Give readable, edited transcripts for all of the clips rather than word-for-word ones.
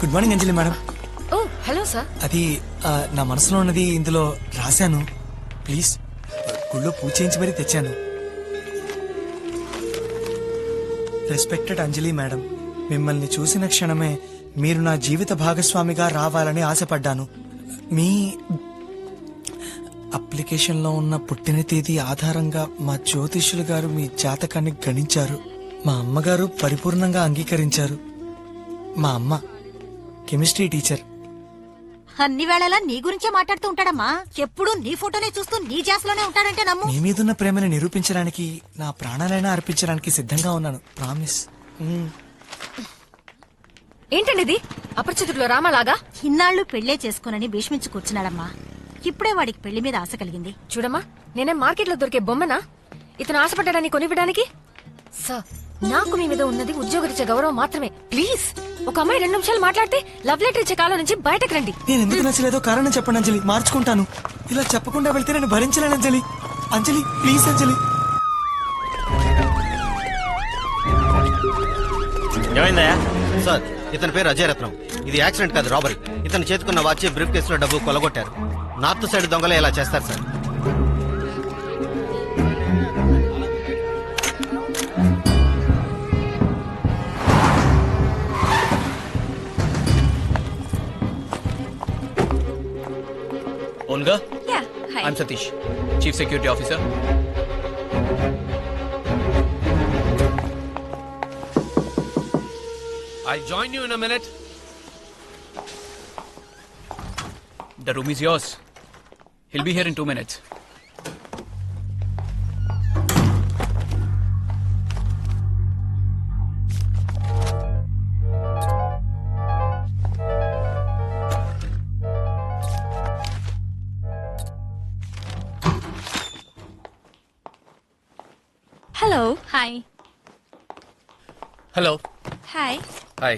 Good morning అంజలి madam. ఓ hello sir. అది నా మనసులో ఉన్నది ఇందులో రాశాను. ప్లీజ్ గుళ్ళో పూజ చేయించి మరీ తెచ్చాను. రెస్పెక్టెడ్ అంజలి మేడం, మిమ్మల్ని చూసిన క్షణమే మీరు నా జీవిత భాగస్వామిగా రావాలని ఆశపడ్డాను. మీ అప్లికేషన్లో ఉన్న పుట్టిన తేదీ ఆధారంగా మా జ్యోతిష్యులు గారు మీ జాతకాన్ని గణించారు. మా అమ్మగారు పరిపూర్ణంగా అంగీకరించారు. మా అమ్మ కెమిస్ట్రీ టీచర్. అన్ని వేళలా నీ గురించే మాట్లాడుతూ ఉంటాడమ్మా. ఎప్పుడు నీ ఫోటోనే చూస్తూ నీ జాస్లోనే ఉంటాడంటే నమ్ము. మీ మీదున్న ప్రేమని నిరూపించడానికి నా ప్రాణాలైనా అర్పించడానికి సిద్ధంగా ఉన్నాను. ప్రామిస్. ఏంటండి ఇది? అపరిచితుల్లో రామలాగా ఇన్నాళ్లు పెళ్లే చేసుకోనని భీష్మించి కూర్చున్నాడమ్మా. ఇప్పుడే వాడికి పెళ్లి మీద ఆశ కలిగింది. చూడమ్మా, నేనే మార్కెట్ లో దొరికే బొమ్మనా ఇతను ఆశపడ్డాడని కొనివ్వడానికి? సార్, నాకు మీ మీద ఉన్నది ఉద్యోగరీత్యా గౌరవం మాత్రమే. ప్లీజ్, ఒక అమ్మాయి 2 నిమిషాలు మాట్లాడితే లవ్ లెటర్ ఇచ్చే కాలం నుంచి బయటకు రండి. నేను ఎందుకు నచ్చలేదో కారణం చెప్పండి అంజలి, మార్చుకుంటాను. ఇలా చెప్పకుండా వెళ్తే నేను భరించలేను అంజలి. అంజలి ప్లీజ్ అంజలి. ఏమైందయ్యా? సార్, ఇతని పేరు అజయ్ రత్నం. ఇది యాక్సిడెంట్ కాదు, రాబరీ. ఇతను చేతుకున్న వాచ్, బ్రీఫ్ కేసులో డబ్బు కొలగొట్టారు. నార్త్ సైడ్ దొంగలే ఇలా చేస్తారు sir. Olga? Yeah, hi. I'm Satish, Chief Security Officer. I'll join you in a minute. The room is yours. He'll be here in 2 minutes. Hello. Hi. Hello. Hi. Hi.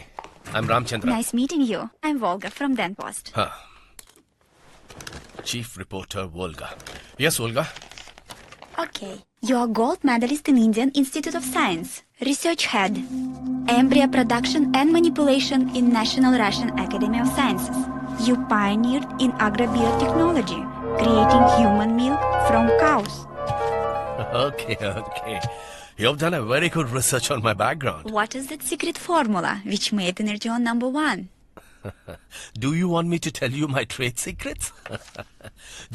I'm Ramchandra. Nice meeting you. I'm Volga from Den Post. Chief Reporter Volga. Yes, Volga. Okay. You're gold medalist in Indian Institute of Science. Research head. Embryo production and manipulation in National Russian Academy of Sciences. You pioneered in agrobiotechnology, creating human milk from cows. Okay. You've done a very good research on my background. What is that secret formula which made Energeon #1? Do you want me to tell you my trade secrets?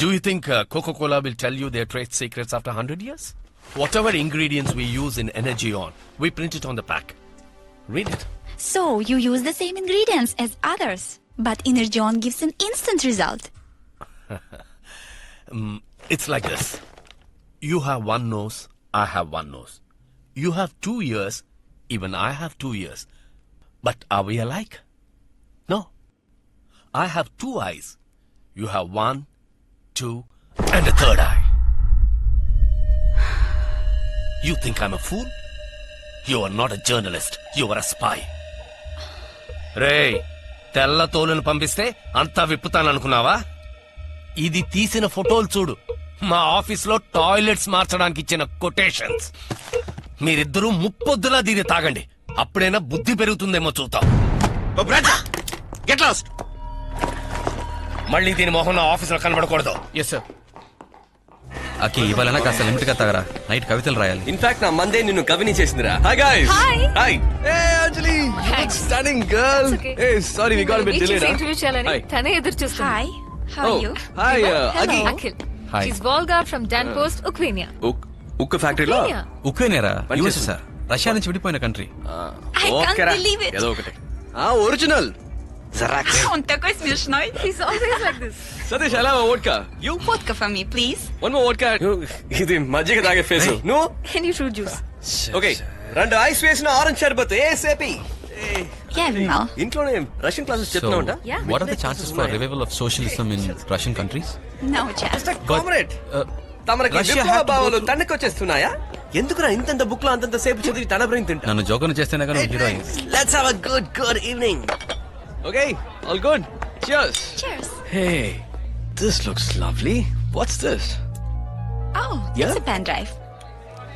Do you think Coca-Cola will tell you their trade secrets after 100 years? Whatever ingredients we use in Energeon, we print it on the pack. Read it. So, you use the same ingredients as others, but Energeon gives an instant result. It's like this. You have one nose, I have one nose. You have 2 ears, even I have 2 ears. But are we alike? No. I have 2 eyes. You have 1, 2, and a 3rd eye. You think I'm a fool? You are not a journalist. You are a spy. రేయ్, తెల్ల తోలును పంపిస్తే అంతా విప్పుతాననుకున్నావా? ఇది తీసిన ఫోటోలు చూడు. మా ఆఫీస్లో టాయిలెట్స్ మార్చడానికి ఇచ్చిన కొటేషన్స్. మీరిద్దరూ ముప్పొద్దులా దీన్ని తాగండి. అప్పుడైనా బుద్ధి పెరుగుతుందేమో చూద్దాం. Get lost. మళ్ళీ దీని మొహం నా ఆఫీసులో కనబడకూడదు. Yes sir. అకి ఇవాళ కాస్త లిమిట్ గా తాగరా, నైట్ కవితలు రాయాలి. ఇన్ఫాక్ట్ నా మందే నిన్ను కవిని చేసిందిరా. Hi guys. Hi. Hey Anjali, stunning girl. Hey sorry we got a bit delayed. Interview చేయాలని తనే ఎదురు చూస్తున్నా. Hi. How are you? Hi అగి. Akhil. Hi. She's Volga from Dan Post, Ukraine. ఉక్కు ఫ్యాక్టరీలో ఉక్రెయినేరా? పని యూఎస్ చేస్తుంది. సార్. రష్యా నుంచి విడిపోయిన country. I can't believe it. ఏదో ఒకటి. Original xerox. Он такой смешной. He's always like this. Satish ఎలా vodka? You Vodka for me, please. One more vodka. ఇది మజ్జిగ తాగే face. No. Any fruit juice. Okay. 2 ice వేసిన ఆరెంజ్ షర్బత్ ఏసేపీ. Yeah, Vimal. ఇంట్లోనే రష్యన్ క్లాసెస్ So, చెప్తున్నావుంటా? Yeah. what are the chances for revival of socialism in Russian countries? No chance. Comrade. తమరికి Russia విప్లవ had to భావాలు go through- తన్నుకొచ్చేస్తున్నాయా? ఎందుకురా ఇంత బుక్ లో అంతంత సేపు చదివి తన బ్రెయిన్ తింటా? నన్ను జోకను చేస్తేనే కానీ హీరో అయింది. Let's have a good evening. Okay, all good. Cheers. Cheers. Hey, this looks lovely. What's this? Oh, Yeah? it's a pen drive.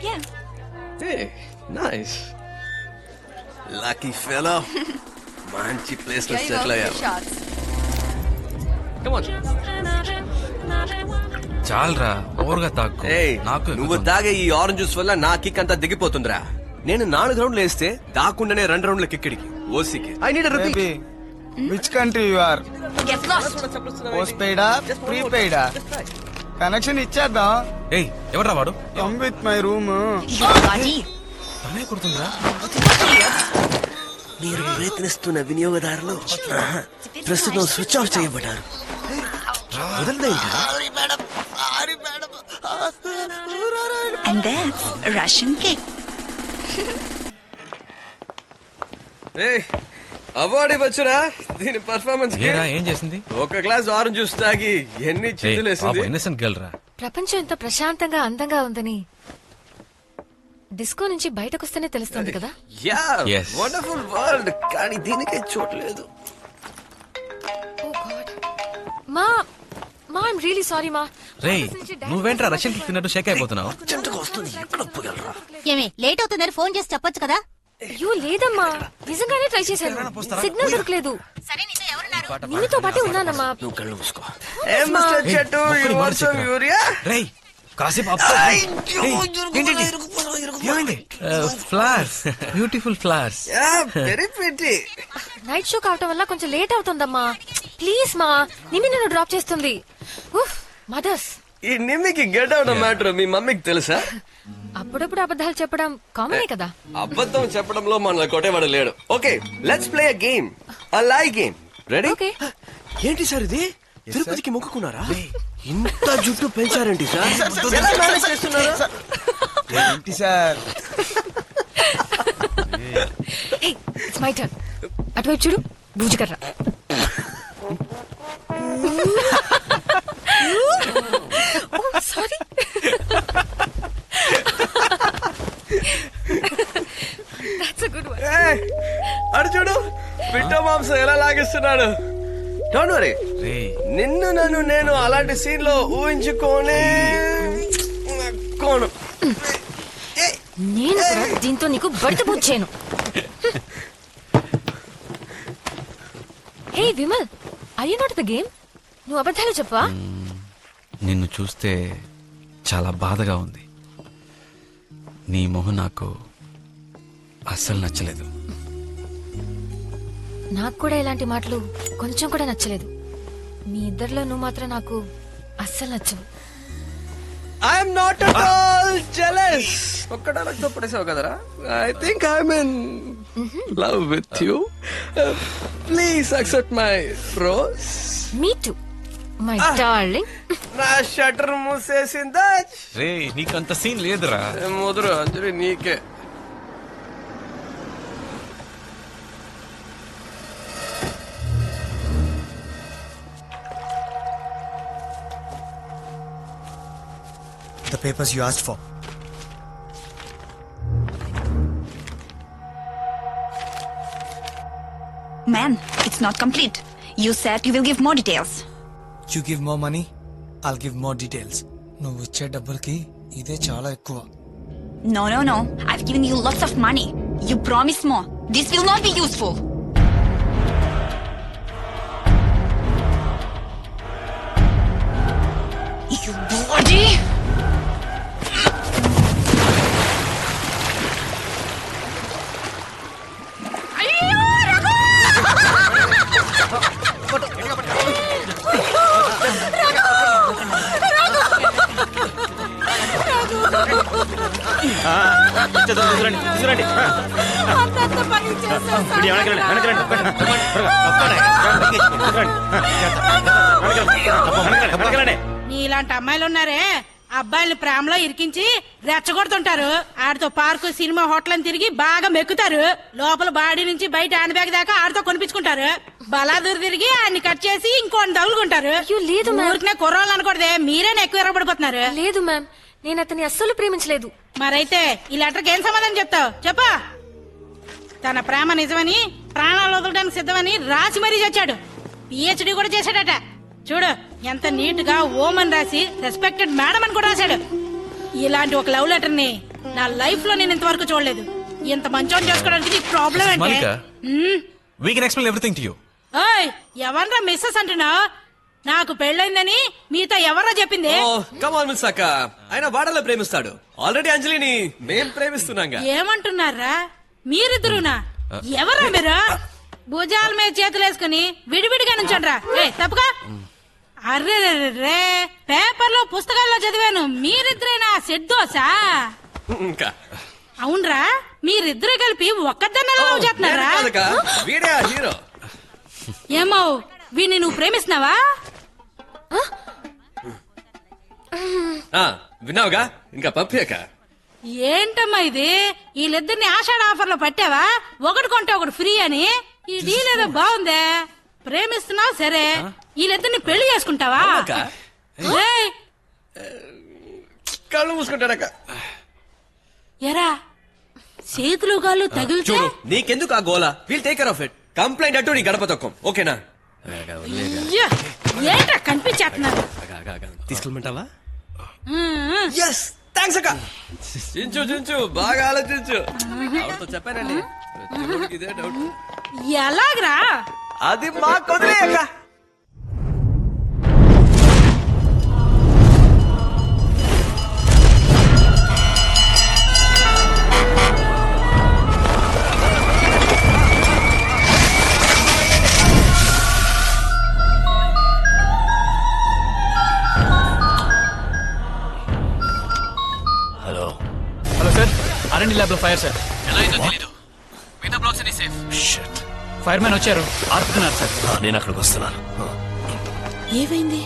Yeah. Hey, nice. Lucky fella. మంచి ప్లేస్ లో సెటిల్ అయ్యాం. Come on. చాలరా ఓవర్గా తాకు ఏయ్, నాకు నువ్వు తాగే ఈ ఆరెంజ్ జ్యూస్ వల్ల నా కిక్ అంతా దిగిపోతుందిరా. నేను 4 రౌండ్లు వేస్తే దాకుండానే 2 రౌండ్ల కిక్కిడికి ఓసికి. I need baby which country you are? Post పెయిడా ప్రీపెయిడా? కనెక్షన్ ఇచ్చేద్దాం. ఏయ్ ఎవడ్రా వాడు? Come with my room. తనే కొడుతుందిరా. మీరు ప్రయత్నిస్తున్న వినియోగదారులు ప్రస్తుతం స్విచ్ ఆఫ్ చేయబడ్డారు. And that's Russian cake. Award ఇవ్వచ్చురా దీని పర్ఫార్మెన్స్ కి. ఏరా ఏం చేసింది? ఒక గ్లాస్ ఆరెంజ్ జ్యూస్ తాగి ఎన్ని చిత్తులేసింది. ఇన్నసెంట్ గర్ల్ రా. ప్రపంచం ఎంత ప్రశాంతంగా అందంగా ఉందని డిస్కో నుంచి బయటకొస్తేనే తెలుస్తుంది కదా. Yeah Yes. వండర్ఫుల్ వరల్డ్, కానీ దీనికే చోట్లేదు. మా మా ఐమ్ రియలీ సారీ మా. రేయ్ నువ్వేంట్రా రష్యన్ కి తిన్నట్టు షేక్ అయిపోతున్నావు? ఏమి లేట్ అవుతుందని ఫోన్ చేసి చెప్పొచ్చు కదా. అయ్యో లేదమ్మా, నిజంగానే ట్రై చేశాను, సిగ్నల్ దొరకలేదు. సరే నీతో ఎవరున్నారు? నీతో పాటే ఉన్నానమ్మా. నువ్వు కళ్ళు మూసుకో. ఏ మిస్టర్ చెట్టు, you want some urea? రేయ్ కాసేపు flowers, beautiful flowers. Yeah, very pretty. Night show కావటం వల్ల కొంచెం లేట్ అవుతుందమ్మా. ప్లీజ్ మా, నిమ్మి నన్ను డ్రాప్ చేస్తుంది. మదర్స్. ఈ నిమ్మికి గెట్ అవుట్ మ్యాటర్ మీ మమ్మీకి తెలుసా? అప్పుడప్పుడు అబద్ధాలు చెప్పడం కామనే కదా. అబద్ధం చెప్పడంలో మనల్ని కొట్టేవాడు లేడు. Okay let's play a game, a lie game. Ready? Okay. ఏంటి సార్ ఇది? తిరుపతికి మొక్కుకున్నారా? ఇంత జుట్టు పెంచారేంటి సార్? ఎలా మేనేజ్ చేస్తున్నారు? ఏంటి సార్? It's my turn. అటువైపు చూడు, బూజుకర్ర. Sorry. That's a good one. అడు చూడు పిట్ట మాంసం ఎలా లాగిస్తున్నాడు. డోంట్ వరీ, నిన్ను నన్ను నేను అలాంటి సీన్ లో ఊహించుకోనే కోను. నేను కూడా దీంతో నీకు బట్ట పూడ్చాను. Hey Vimal, I you not the game? నువ్వు అబద్ధాలు చెప్పవా? నిన్ను చూస్తే చాలా బాధగా ఉంది. నీ మొహం నాకు అస్సలు నచ్చలేదు. నాకు కూడా ఇలాంటి మాటలు కొంచెం కూడా నచ్చలేదు. మీ ఇద్దరిలో నువ్వు మాత్రం నాకు అస్సలు నచ్చవు. I'm not at all jealous. ఒక్కడా నాకు పడేసావు కదరా. I think I'm in love with you. Please accept my rose. Me too my darling. నా షట్టర్ మూసేసిందా? రే నీకంత సీన్ లేదురా. ముదురు అంజలి నీకే. The papers you asked for. Man, it's not complete. You said you will give more details. You give more money, I'll give more details. నువ్వు ఇచ్చే డబ్బులకి ఇదే చాలా ఎక్కువ. No, no, no. I've given you lots of money. You promise more. This will not be useful. You bloody... నీలాంటి అమ్మాయిలు ఉన్నారే, అబ్బాయిల్ని ప్రేమలో ఇరికించి రెచ్చగొడుతుంటారు. ఆడితో పార్కు, సినిమా, హోటల్ అని తిరిగి బాగా మెక్కుతారు. లోపల బాడీ నుంచి బయట హ్యాండ్ బ్యాగ్ దాకా ఆడితో కొనిపించుకుంటారు. బలాదూరు తిరిగి ఆయన్ని కట్ చేసి ఇంకోటి తగులుకుంటారు. లేదు ఊరికనే కుర్రోళ్ళు అనకూడదే, మీరేనా ఎక్కువ ఎర్రబడిపోతున్నారు. లేదు మ్యామ్, నేను అతన్ని అస్సలు ప్రేమించలేదు. మరైతే ఈ లెటర్కి ఏం సమాధానం చెప్తావు చెప్పా? తన ప్రేమ నిజమని, ప్రాణాలు వదలడానికి సిద్ధమని రాసి మరీ చచ్చాడు. పిహెచ్డి కూడా చేశాడట. చూడు ఎంత నీట్ గా ఓమన్ రాసి రెస్పెక్టెడ్ మేడం అని కూడా రాశాడు. ఇలాంటి ఒక లవ్ లెటర్ ని నా లైఫ్ లో నేను ఇంతవరకు చూడలేదు. ఇంత మంచోని చేసుకోవడానికి నీకు ప్రాబ్లం అంటే we can explain everything to you. ఓయ్ ఎవర్రా మిస్సెస్ అంటున్నావు? నాకు పెళ్ళైందని మీతో ఎవర్రా చెప్పింది? ఓ కమాన్ మిస్ అక్క, ఆయన వాడలో ప్రేమిస్తాడు. ఆల్రెడీ అంజలిని మేం ప్రేమిస్తున్నాంగా. ఏమంటున్నారా మీరిద్దరునా? ఎవరా మీరు? భుజాల మీద చేతులు వేసుకుని విడివిడిగా నుంచండ్రా. తప్పుగా. అర్రే రే, పేపర్లో పుస్తకాల్లో చదివాను మీరిద్దరేనా సెట్ దోసా? ఇంకా అవునరా, మీరిద్దరు కలిపి ఒక్కదాన్ని లవ్ చేస్తున్నారా? కాదక్క, వీడే ఆ హీరో. ఏమో వీడిని నువ్వు ప్రేమిస్తున్నావా? విన్నావుగా, ఇంకా పంపాక. ఏంటమ్మా ఇది? వీళ్ళిద్దరిని ఆషాఢ ఆఫర్ లో పట్టావా? ఒకటి కొంటే ఒకటి ఫ్రీ అని. ఈ డీల్ ఏదో బాగుందే. ప్రేమిస్తున్నావు సరే, వీళ్ళిద్దరిని పెళ్లి చేసుకుంటావా? ఏయ్, కళ్ళు మూసుకుంటాడక్క. ఎరా చేతులు కాళ్ళు తగిలితే చూడు, నీకెందుకు ఆ గోల? We'll take care of it. Complaint అంటూ నీ గడప తొక్కం, ఓకేనా? అయ్యో, ఏంట్రా కనిపించేస్తున్నారు? తీసుకెళ్ళమంటావా? ఎస్, థ్యాంక్స్ అక్క. చించు చించు, బాగా ఆలోచించు. ఆవిడతో చెప్పానండి, ప్రతిరోజుకి ఇదే డౌట్. ఎలాగరా? అది మా కొద్దిలే అక్క. Hello hello sir, RMD lab లో ఫైర్ సార్. ఎలా అయిందో తెలీదు. మిగతా బ్లాక్స్ అన్ని సేఫ్. షిట్. ఫైర్ మ్యాన్ వచ్చారు, ఆపుతున్నారు సార్. నేను అక్కడికి వస్తున్నాను. ఏమైంది?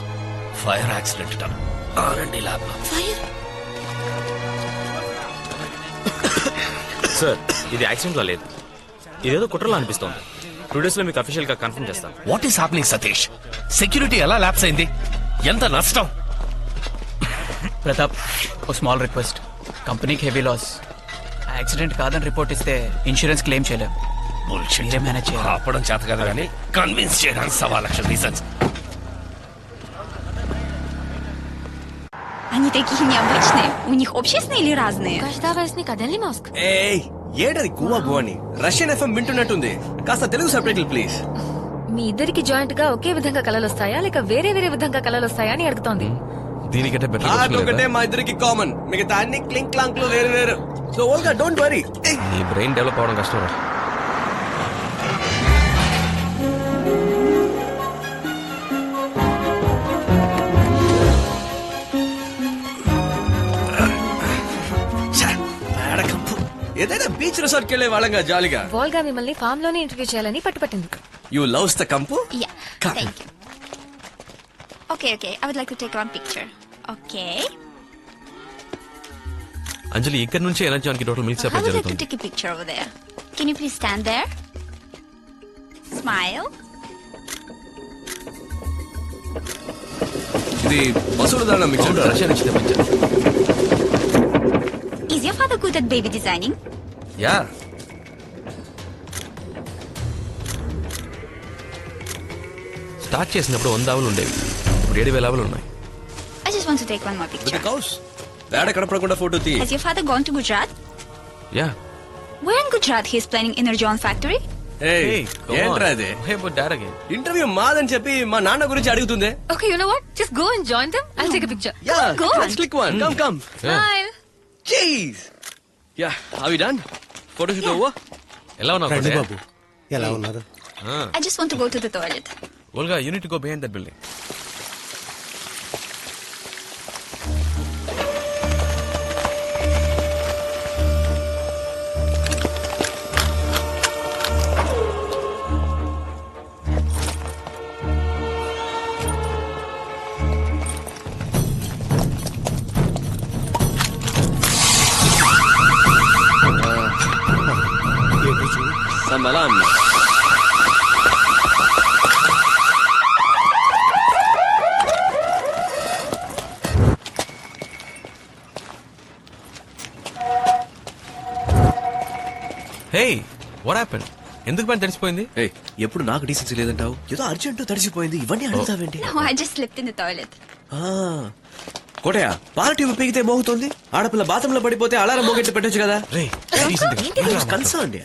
ఫైర్ యాక్సిడెంట్ ఆర్ఎండి ల్యాబ్ లో. ఫైర్? సార్, ఇది యాక్సిడెంట్ లా లేదు, ఇదేదో కుట్రలా అనిపిస్తోంది. 2 days లో మీకు అఫీషియల్ గా కన్ఫర్మ్ చేస్తాను. What is happening Satish? Security ఎలా ల్యాప్స్ అయింది? ఎంత నష్టం? ప్రతాప్, ఓ స్మాల్ రిక్వెస్ట్. కంపెనీకి హెవీ లాస్. యాక్సిడెంట్ కాదని రిపోర్ట్ ఇస్తే ఇన్సూరెన్స్ క్లెయిమ్ చేయలేం. Bullshit. మీరే మేనేజ్ చేయాలి. ఆపడం చేత కదా కానీ కన్విన్స్ చేయడానికి 1,000,000 రీజన్స్. Они такие необычные. У них общественные или разные? కదల్ని మాస్క్. ఏయ్, ఏడది గువా గువాని? రష్యన్ ఎఫ్ఎం వింటున్నట్టుంది. కాస్త తెలుగు సబ్టైటిల్ ప్లీజ్. మీ ఇద్దరికి జాయింట్ గా ఒకే విధంగా కలలు వస్తాయా లేక వేరే వేరే విధంగా కలలు వస్తాయా అని అడుగుతోంది. దీనికంటే ఒకటే మా ఇద్దరికి కామన్, మిగతా అన్ని క్లింక్ క్లాంక్ లో వేరు వేరు. So Olga don't worry. ఈ బ్రెయిన్ డెవలప్ అవడం కష్టం రా. ఏదైనా బీచ్ రిసార్ట్ కెళ్లే వాళ్ళంగా జాలీగా. వాల్గా మిమ్మల్ని ఫామ్ లోనే ఇంటర్వ్యూ చేయాలని పట్టుపట్టింది. యు లవ్స్ ద కంపు? Yeah, thank you. Okay, I would like to take one picture. Okay. అంజలి, ఇక్కడ నుంచి energy total milk I supply would like to జరుగుతుంది. take a picture over there. Can you please stand there? Smile. ఇది వసూలు దానం మీకు అవును, Russia నుంచి తెప్పించాను. Is your father good at baby designing? Yeah. Start చేసినప్పుడు 100 ఆవులు ఉండేవి, ఇప్పుడు 7,000 ఆవులు ఉన్నాయి. I just want to take one more picture. కౌస్ వేడ కనపడకుండా ఫోటో తీ. Has your father gone to Gujarat? Yeah. Where in Gujarat he is planning Energon factory? ఏయ్, ఏంట్రా ఇది? ఇంటర్వ్యూ మాదని చెప్పి మా నాన్న గురించి అడుగుతుందే. Okay, you know what? Just go and join them. I'll take a picture. Yeah, Go on. let's click one. Come. Smile. Jeez. Yeah, are we done? Photo shoot over. ఎలా ఉన్నావు రండి కోటే? బాబు, ఎలా ఉన్నారు? I just want to go to the toilet. Olga, you need to go behind that building. Samalam. Hey, what happened? ఎందుకు పని తడిసిపోయింది? ఏయ్, ఎప్పుడు నాకు డీసెన్సీ లేదంటావు? ఏదో అర్జెంట్ తడిసిపోయింది, ఇవన్నీ అడుగుతావేంటి? No, I just slipped in the toilet. Kotaiah, పాల ట్యూబ్ పీకితే మోగుతోంది, ఆడపిల్ల బాత్రూంలో పడిపోతే అలారం మోగెట్టి పెట్టొచ్చు కదా. రే, కన్సర్న్